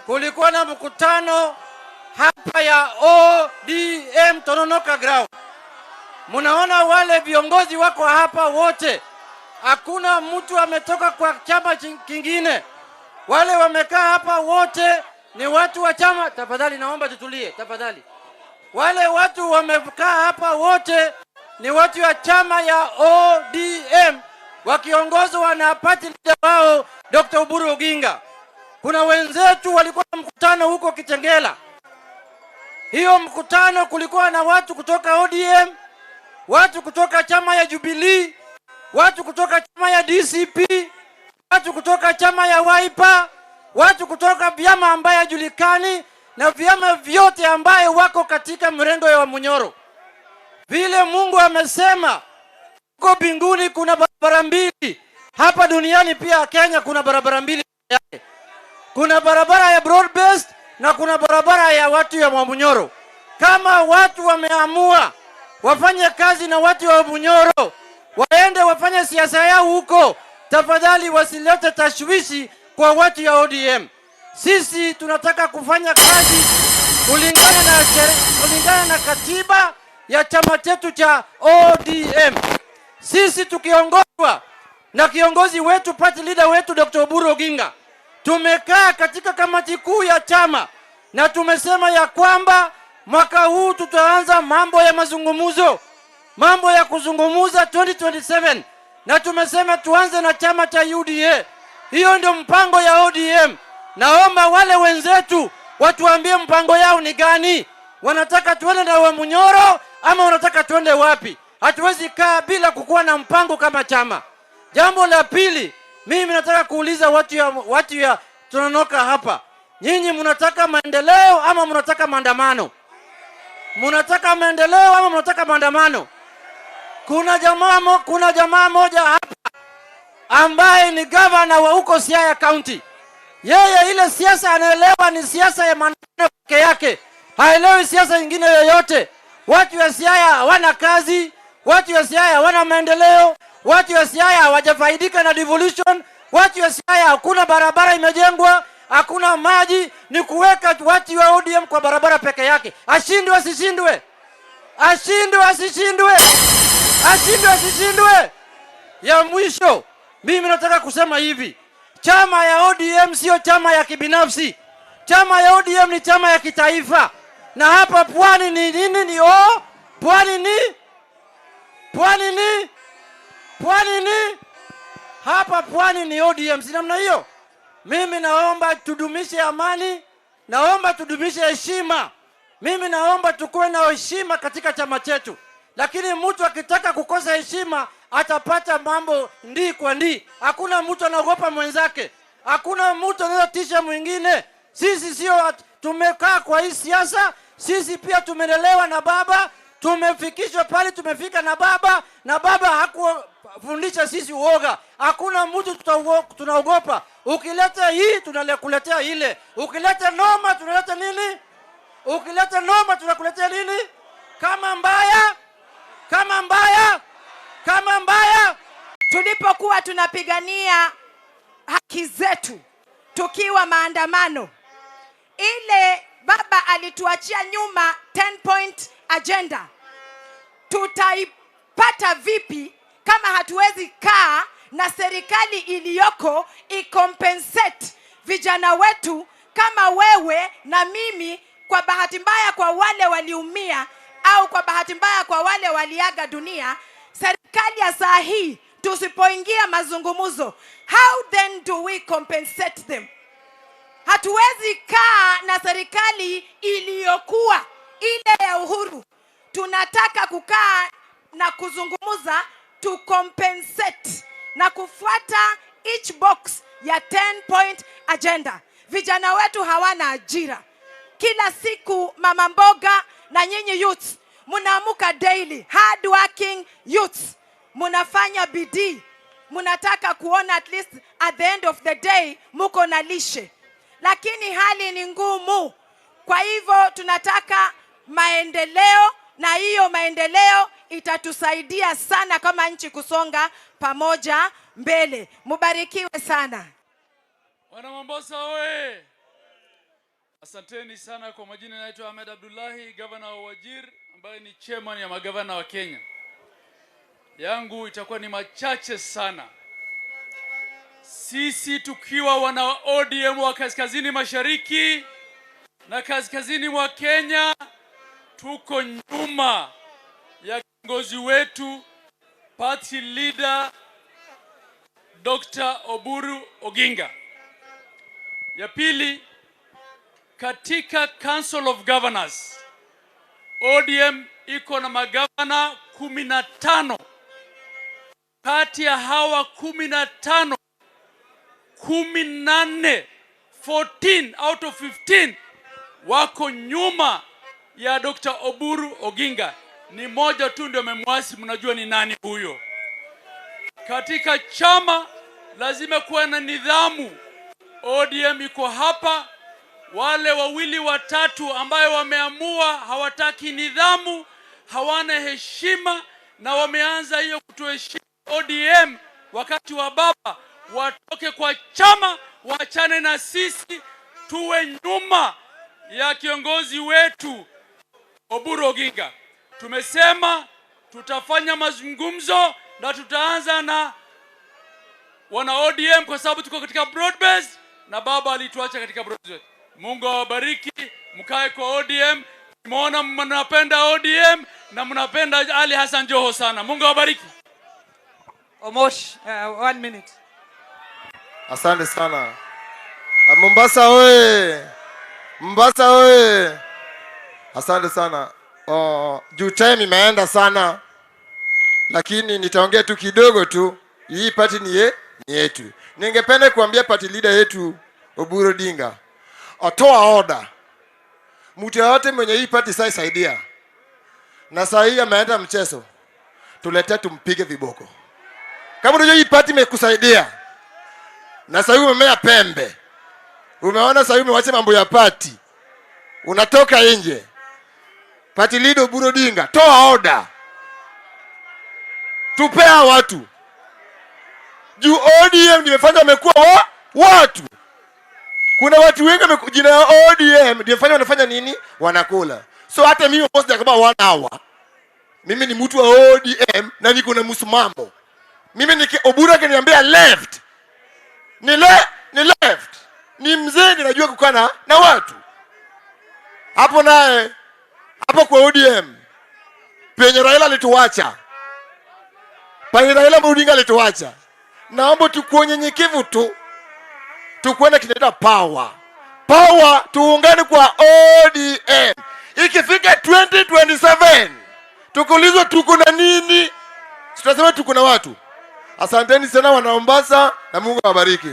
kulikuwa na mkutano hapa ya ODM Tononoka Ground. Munaona wale viongozi wako hapa wote, hakuna mtu ametoka kwa chama kingine. Wale wamekaa hapa wote ni watu wa chama. Tafadhali naomba tutulie, tafadhali. Wale watu wamekaa hapa wote ni watu wa chama ya ODM wakiongozwa na party leader wao Dr. Oburu Oginga. Kuna wenzetu walikuwa na mkutano huko Kitengela. Hiyo mkutano kulikuwa na watu kutoka ODM, watu kutoka chama ya Jubilee, watu kutoka chama ya DCP, watu kutoka chama ya Wiper, watu kutoka vyama ambaye hajulikani na vyama vyote ambaye wako katika mrengo ya Munyoro. Vile Mungu amesema huko mbinguni kuna barabara mbili, hapa duniani pia Kenya kuna barabara mbili. Kuna barabara ya broad based na kuna barabara ya watu ya Munyoro. Kama watu wameamua wafanye kazi na watu wa Munyoro, waende wafanye siasa yao huko, tafadhali wasilete tashwishi kwa watu ya ODM. Sisi tunataka kufanya kazi kulingana na katiba ya chama chetu cha ODM. Sisi tukiongozwa na kiongozi wetu, party leader wetu Dr. Oburu Oginga, tumekaa katika kamati kuu ya chama na tumesema ya kwamba mwaka huu tutaanza mambo ya mazungumuzo, mambo ya kuzungumuza 2027, na tumesema tuanze na chama cha UDA. Hiyo ndio mpango ya ODM. Naomba wale wenzetu watuambie mpango yao ni gani. Wanataka tuende na Munyoro ama wanataka tuende wapi? Hatuwezi kaa bila kukuwa na mpango kama chama. Jambo la pili, mimi nataka kuuliza watu ya Tononoka hapa. Nyinyi mnataka maendeleo ama mnataka maandamano? Mnataka maendeleo ama mnataka maandamano? Kuna jamaa moja hapa ambaye ni governor wa huko Siaya County. Yeye ile siasa anaelewa ni siasa ya maandamano peke yake. Haelewi siasa nyingine yoyote. Watu wa Siaya hawana kazi, watu wa Siaya hawana maendeleo, watu wa Siaya hawajafaidika na devolution, watu wa Siaya hakuna barabara imejengwa, hakuna maji, ni kuweka watu wa ODM kwa barabara peke yake. Ashindwe asishindwe? Ashindwe asishindwe? Ashindwe asishindwe? Ya mwisho, mimi nataka kusema hivi. Chama ya ODM sio chama ya kibinafsi. Chama ya ODM ni chama ya kitaifa. Na hapa Pwani ni nini? Pwani ni hapa Pwani ni ODM. Si namna hiyo? Mimi naomba tudumishe amani, naomba tudumishe heshima. Mimi naomba tukue na heshima katika chama chetu. Lakini mtu akitaka kukosa heshima atapata mambo ndi kwa ndi. Hakuna mtu anaogopa mwenzake. Hakuna mtu anayetisha mwingine. Sisi sio tumekaa kwa hii siasa, sisi pia tumelelewa na baba, tumefikishwa pale tumefika na baba hakufundisha sisi uoga. Hakuna mtu tunaogopa. Ukileta hii tunakuletea ile. Ukileta noma tunaleta nini? Ukileta noma tunakuletea nini? Kama mbaya. Tulipokuwa tunapigania haki zetu tukiwa maandamano, ile baba alituachia nyuma 10-point agenda. Tutaipata vipi kama hatuwezi kaa na serikali iliyoko ikompensate vijana wetu kama wewe na mimi, kwa bahati mbaya kwa wale waliumia au kwa bahati mbaya kwa wale waliaga dunia? Serikali ya saa hii tusipoingia mazungumuzo, how then do we compensate them? Hatuwezi kaa na serikali iliyokuwa ile ya Uhuru. Tunataka kukaa na kuzungumuza to compensate na kufuata each box ya 10-point agenda. Vijana wetu hawana ajira. Kila siku mama mboga na nyinyi youths mnaamuka daily, hard working youths, mnafanya bidii, mnataka kuona at least at the end of the day muko na lishe, lakini hali ni ngumu. Kwa hivyo tunataka maendeleo, na hiyo maendeleo itatusaidia sana kama nchi kusonga pamoja mbele. Mubarikiwe sana. Wana Mombasa oye! Asanteni sana. Kwa majina naitwa Ahmed Abdullahi, governor wa Wajir, ambaye ni chairman ya magavana wa Kenya. Yangu itakuwa ni machache sana. Sisi tukiwa wana ODM wa kaskazini mashariki na kaskazini mwa Kenya, tuko nyuma ya kiongozi wetu party leader Dr. Oburu Oginga. Ya pili, katika Council of Governors, ODM iko na magavana 15. Kati ya hawa 15, 14 out of 15 wako nyuma ya Dr. Oburu Oginga. Ni moja tu ndio memwasi, mnajua ni nani huyo. Katika chama lazima kuwa na nidhamu. ODM iko hapa. Wale wawili watatu ambayo wameamua hawataki nidhamu, hawana heshima na wameanza hiyo kutoheshimu ODM wakati wa baba, watoke kwa chama, waachane na sisi, tuwe nyuma ya kiongozi wetu Oburu Oginga. Tumesema tutafanya mazungumzo na tutaanza na wana ODM kwa sababu tuko katika broad base na baba alituacha katika broad base. Mungu awabariki, mkae kwa ODM. Nimeona mnapenda ODM na mnapenda Ali Hassan Joho sana. Mungu awabariki. Omosh, 1 minute. Asante sana. Mombasa oye. Mombasa oye. Asante sana. Juu time imeenda sana, lakini nitaongea tu kidogo tu. Hii party ni yetu. Ningependa kuambia party leader yetu Oburu Odinga, atoa order. Mtu yote mwenye hii party sasa saidia. Na sasa hii ameenda mchezo. Tulete tumpige viboko. Kama unajua hii party imekusaidia. Na sasa hivi umemea pembe. Umeona sasa hivi umewacha mambo ya party. Unatoka nje. Party leader Oburu Odinga, toa order. Tupea watu. Juu ODM nimefanya wamekuwa watu. Kuna watu wengi jina ya ODM nimefanya wanafanya nini? Wanakula. So hata mimi post ya kama 1 hour. Mimi ni mtu wa ODM na niko na msimamo. Mimi Oburu akiniambia left. Ni left. Ni mzee ninajua kukana na watu. Hapo naye hapo kwa ODM. Penye Raila alituacha. Penye Raila Odinga alituacha. Naomba tukuwe nyenyekevu tu. Tukuwe kinaita power. Power tuungane kwa ODM. Ikifika 2027 tukulizwa tuko na nini? Tutasema tuko na watu. Asanteni sana wana Mombasa na Mungu awabariki.